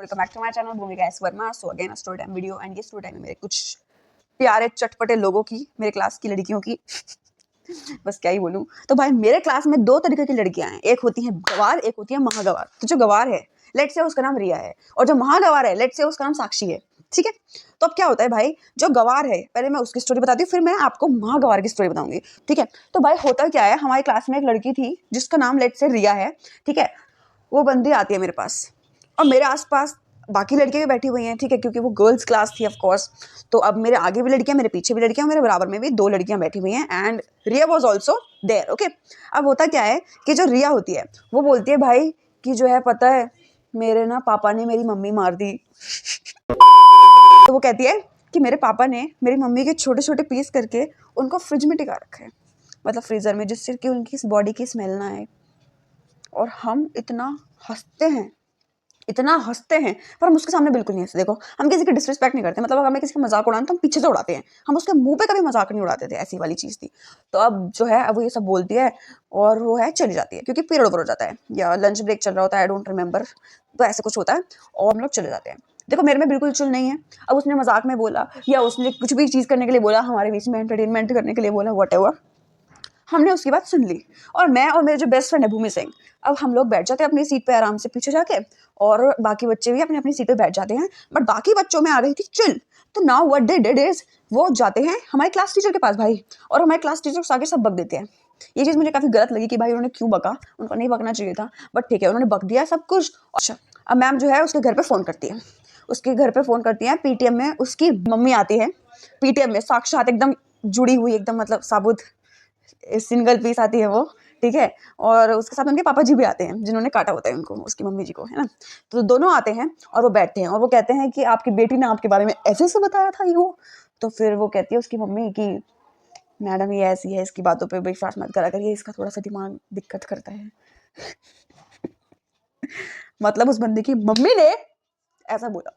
Welcome back to my channel Bhumika S Verma. So again story time video and ये story time में मेरे कुछ प्यारे चटपटे लोगों की, मेरे क्लास की लड़कियों की बस क्या ही बोलूं। तो भाई मेरे क्लास में दो तरीके की लड़कियां हैं, एक होती है गवार, एक होती है महागवार। तो जो गवार है लेट से उसका नाम रिया है और जो महागवार है लेट से उसका नाम साक्षी है, ठीक है। तो अब क्या होता है भाई, जो गवार है पहले मैं उसकी स्टोरी बताती हूँ, फिर मैं आपको महागवार की स्टोरी बताऊंगी, ठीक है। तो भाई होता क्या है, हमारी क्लास में एक लड़की थी जिसका नाम लेट से रिया है, ठीक है। वो बंदी आती है मेरे पास और मेरे आसपास बाकी लड़कियां भी बैठी हुई हैं, ठीक है, क्योंकि वो गर्ल्स क्लास थी ऑफ कोर्स। तो अब मेरे आगे भी लड़कियां, मेरे पीछे भी लड़कियां, मेरे बराबर में भी दो लड़कियां बैठी हुई हैं and Riya was also there, okay. अब होता क्या है कि जो रिया होती है वो बोलती है भाई कि जो है पता है मेरे ना पापा ने मेरी मम्मी मार दी। तो वो कहती है कि मेरे पापा ने मेरी मम्मी के छोटे छोटे पीस करके उनको फ्रिज में टिका रखा है, मतलब फ्रीजर में, जिससे कि उनकी बॉडी की स्मेल ना आए। और हम इतना हंसते हैं पर हम उसके सामने बिल्कुल नहीं हंसते। देखो हम किसी की डिसरिस्पेक्ट नहीं करते, मतलब अगर हमें किसी का मजाक उड़ाना तो हम पीछे से उड़ाते हैं, हम उसके मुंह पे कभी मजाक नहीं उड़ाते थे, ऐसी वाली चीज़ थी। तो अब जो है अब वो ये सब बोलती है और वो है चली जाती है, क्योंकि पीरियड ओवर हो जाता है या लंच ब्रेक चल रहा होता है, आई डोंट रिमेंबर, तो ऐसे कुछ होता है और हम लोग चले जाते हैं। देखो मेरे में बिल्कुल चुल नहीं है, अब उसने मजाक में बोला या उसने कुछ भी चीज़ करने के लिए बोला, हमारे बीच में एंटरटेनमेंट करने के लिए बोला, व्हाटएवर, हमने उसकी बात सुन ली। और मैं और मेरे जो बेस्ट फ्रेंड है भूमि सिंह, अब हम लोग बैठ जाते हैं अपनी सीट पे आराम से पीछे जाके, और बाकी बच्चे भी अपनी अपनी सीट पे बैठ जाते हैं। बट बाकी बच्चों में आ गई थी चिल। तो now what they did is वो जाते हैं हमारे क्लास टीचर के पास भाई, और हमारे क्लास टीचर को आगे सब बक देते हैं। ये चीज़ मुझे काफ़ी गलत लगी कि भाई उन्होंने क्यों बका, उनको नहीं बकना चाहिए था, बट ठीक है उन्होंने बक दिया सब कुछ। अच्छा अब मैम जो है उसके घर पे फ़ोन करती है, उसके घर पे फ़ोन करती है, पीटीएम में उसकी मम्मी आती है, पीटीएम में साक्षात एकदम जुड़ी हुई, एकदम मतलब साबुत सिंगल पीस आती है वो, ठीक है। और उसके साथ उनके पापा जी भी आते हैं जिन्होंने काटा होता है उनको, उसकी मम्मी जी को, है ना। तो दोनों आते हैं और वो बैठते हैं और वो कहते हैं कि आपकी बेटी ने आपके बारे में ऐसे से बताया था ये वो। तो फिर वो कहती है उसकी मम्मी कि मैडम ये ऐसी है, इसकी बातों पे विश्वास मत करा करिए, इसका थोड़ा सा दिमाग दिक्कत करता है। मतलब उस बंदे की मम्मी ने ऐसा बोला।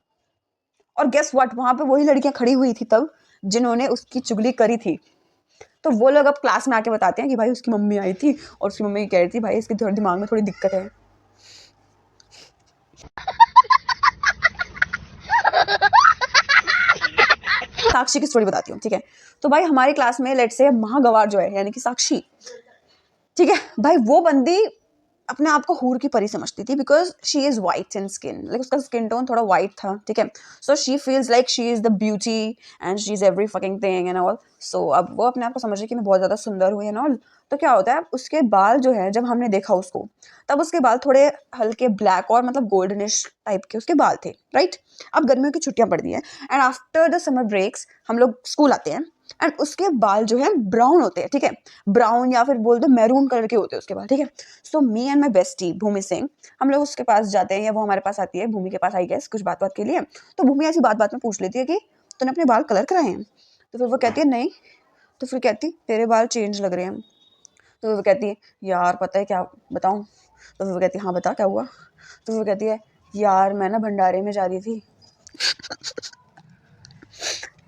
और गेस व्हाट, वहां पे वही लड़कियां खड़ी हुई थी तब जिन्होंने उसकी चुगली करी थी। तो वो लोग अब क्लास में आके बताते हैं कि भाई उसकी मम्मी आई थी और उसकी मम्मी कह रही थी भाई इसके थोड़ा दिमाग में थोड़ी दिक्कत है। साक्षी की स्टोरी बताती हूँ, ठीक है। तो भाई हमारी क्लास में लेट से महागवार जो है यानी कि साक्षी, ठीक है भाई, वो बंदी अपने आप को हूर की परी समझती थी, because she is white in skin, like उसका स्किन टोन थोड़ा वाइट था, ठीक है। So she feels like she is the beauty and she is every fucking thing and all. So अब वो अपने आप को समझ रही कि मैं बहुत ज़्यादा सुंदर हुई एंड ऑल। तो क्या होता है उसके बाल जो है, जब हमने देखा उसको तब उसके बाल थोड़े हल्के ब्लैक और मतलब गोल्डनिश टाइप के उसके बाल थे, राइट। अब गर्मियों की छुट्टियां पड़ दी हैं and after the summer breaks हम लोग स्कूल आते हैं एंड उसके बाल जो है ब्राउन होते हैं, ठीक है, ब्राउन या फिर बोल दो मैरून कलर के होते हैं उसके बाल, ठीक है। सो मी एंड माई बेस्टी भूमि सिंह, हम लोग उसके पास जाते हैं या वो हमारे पास आती है, भूमि के पास आई गेस कुछ बात के लिए। तो भूमि ऐसी बात में पूछ लेती है कि तूने अपने बाल कलर कराए हैं? तो फिर वो कहती है नहीं। तो फिर कहती तेरे बाल चेंज लग रहे हैं। तो फिर वो कहती है यार पता है क्या बताऊँ? तो फिर वो कहती है हाँ बता क्या हुआ? तो फिर वो कहती है यार मैं ना भंडारे में जा रही थी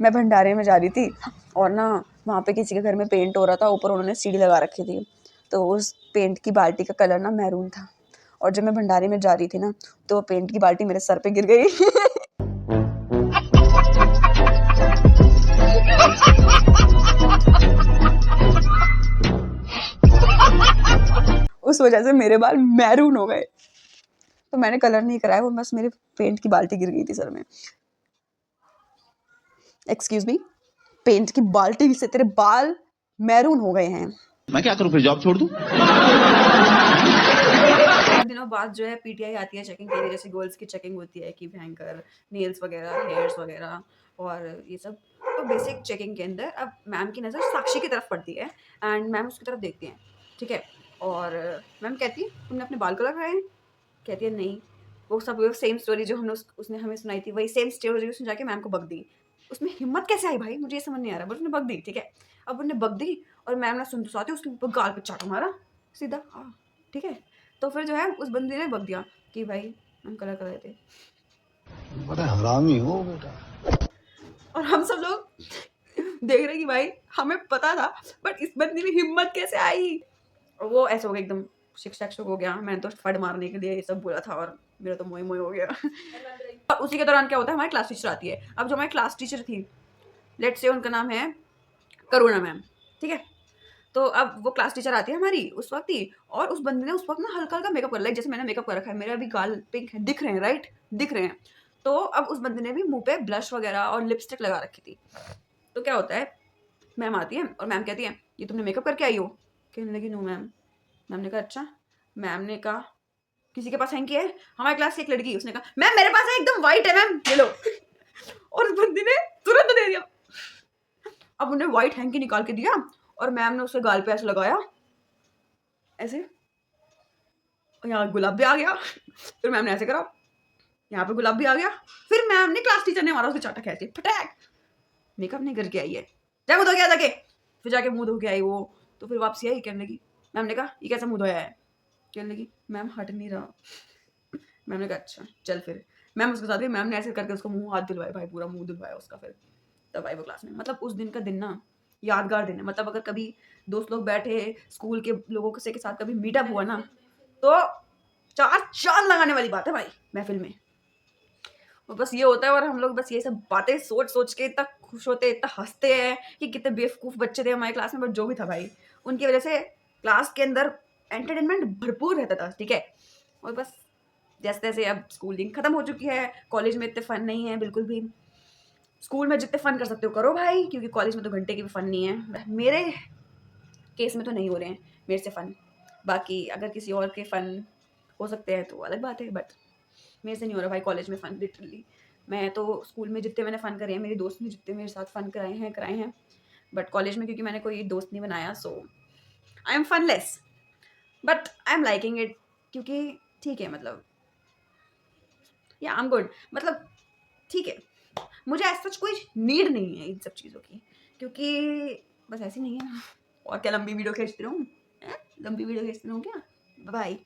मैं भंडारे में जा रही थी और ना वहाँ पे किसी के घर में पेंट हो रहा था, ऊपर उन्होंने सीढ़ी लगा रखी थी, तो उस पेंट की बाल्टी का कलर ना मैरून था, और जब मैं भंडारे में जा रही थी ना तो वो पेंट की बाल्टी मेरे सर पे गिर गई। उस वजह से मेरे बाल मैरून हो गए। तो मैंने कलर नहीं कराया, वो बस मेरे पेंट की बाल्टी गिर गई थी सर में। एक्सक्यूज मी, पेंट की बाल्टी से तेरे बाल मैरून हो गए हैं। मैं क्या करूं, फिर जॉब छोड़ दूं? दिनों बाद जो है पीटीआई आती है चेकिंग के लिए, जैसे गर्ल्स की चेकिंग होती है कि भयंकर नेल्स वगैरह, हेयर्स वगैरह और ये सब। तो बेसिक चेकिंग के अंदर अब मैम की नज़र साक्षी की तरफ पड़ती है एंड मैम उसकी तरफ देखती हैं, ठीक है। और मैम कहती है तुमने अपने बाल कलर कराए हैं? कहती है नहीं। वो सब सेम स्टोरी जो हमने उसने हमें सुनाई थी, वही सेम स्टोरी उसने जाके मैम को बक दी। उसमें हिम्मत कैसे आई भाई, मुझे ये समझ नहीं आ रहा, बट उसने बक दी, ठीक है। अब उन्होंने बक दी और मैम ने सुनते साथ ही उसके ऊपर गाल पे चाटा मारा सीधा, हाँ ठीक है। तो फिर जो है उस बंदे ने बक दिया कि भाई हम कलर कर रहे थे। बड़ा हरामी हो बेटा। और हम सब लोग देख रहे कि भाई हमें पता था बट इस बंदी में हिम्मत कैसे आई। और वो ऐसे हो गया एकदम शिक्षक हो गया, मैंने तो फट मारने के लिए ये सब बोला था और मेरा तो मोई मोई हो गया। उसी के दौरान क्या होता है, हमारी क्लास टीचर आती है। अब जो हमारी क्लास टीचर थी, लेट्स से उनका नाम है करुणा मैम, ठीक है। तो अब वो क्लास टीचर आती है हमारी उस वक्त ही, और उस बंदे ने उस वक्त ना हल्का हल्का मेकअप कर लिया, जैसे मैंने मेकअप कर रखा है, मेरे अभी गाल पिंक है, दिख रहे हैं राइट, दिख रहे हैं। तो अब उस बंदे ने भी मुंह पे ब्लश वगैरह और लिपस्टिक लगा रखी थी। तो क्या होता है, मैम आती है और मैम कहती है ये तुमने मेकअप करके आई हो? कहने लगी नो मैम। मैम ने कहा अच्छा। मैम ने कहा किसी के पास हैंकी है? हमारी क्लास की एक लड़की, उसने कहा मैम मेरे पास है, एकदम व्हाइट है मैम, ये लो। और उस बंदी ने तुरंत दे दिया। अब उन्हें व्हाइट हैंकी निकाल के दिया और मैम ने उसके गाल पे ऐसे लगाया, ऐसे, और यहाँ गुलाब भी आ गया। फिर मैम ने ऐसे करा, यहाँ पे गुलाब भी आ गया। फिर मैम ने, क्लास टीचर ने हमारा उसके चाटा खींच दिया, फटाक। मेकअप नहीं करके आई है, जा मुंह धो के आ जाके। फिर जाके मुंह धो के आई वो। तो फिर वापसी आई, कहने लगी, मैम ने कहा ये कैसा मुंह धोया है? कहने लगी मैम हट नहीं रहा। मैम ने कहा अच्छा चल फिर। मैम उसके साथ भी, मैम ने ऐसे करके उसको मुंह हाथ धुलवाए भाई, पूरा मुंह धुलवाया उसका। फिर तब आई वो क्लास में। मतलब उस दिन का दिन ना यादगार दिन है। मतलब अगर कभी दोस्त लोग बैठे, स्कूल के लोगों के साथ कभी मीटअप हुआ ना, तो 4 चांद लगाने वाली बात है भाई महफिल में। और बस ये होता है, और हम लोग बस ये सब बातें सोच सोच के इतना खुश होते हैं, इतना हंसते हैं कि कितने बेवकूफ़ बच्चे थे हमारे क्लास में। बट जो भी था भाई, उनकी वजह से क्लास के अंदर एंटरटेनमेंट भरपूर रहता था, ठीक है। और बस जैसे तैसे अब स्कूलिंग खत्म हो चुकी है, कॉलेज में इतने फन नहीं है बिल्कुल भी। स्कूल में जितने फन कर सकते हो करो भाई, क्योंकि कॉलेज में तो घंटे की भी फन नहीं है। मेरे केस में तो नहीं हो रहे हैं मेरे से फन। बाकी अगर किसी और के फन हो सकते हैं तो अलग बात है, बट मेरे से नहीं हो रहा भाई कॉलेज में फ़न लिटरली। मैं तो स्कूल में जितने मैंने फ़न करे हैं, मेरी दोस्त ने जितने मेरे साथ फ़न कराए हैं। बट कॉलेज में क्योंकि मैंने कोई दोस्त नहीं बनाया, so I am funless, but I am liking it, क्योंकि ठीक है, मतलब या आई एम गुड, मतलब ठीक है। मुझे ऐसा कोई नीड नहीं है इन सब चीज़ों की, क्योंकि बस ऐसी नहीं है ना। और क्या लंबी वीडियो खींचती रहूँ? लंबी वीडियो खींचती रहूँ क्या? बाय।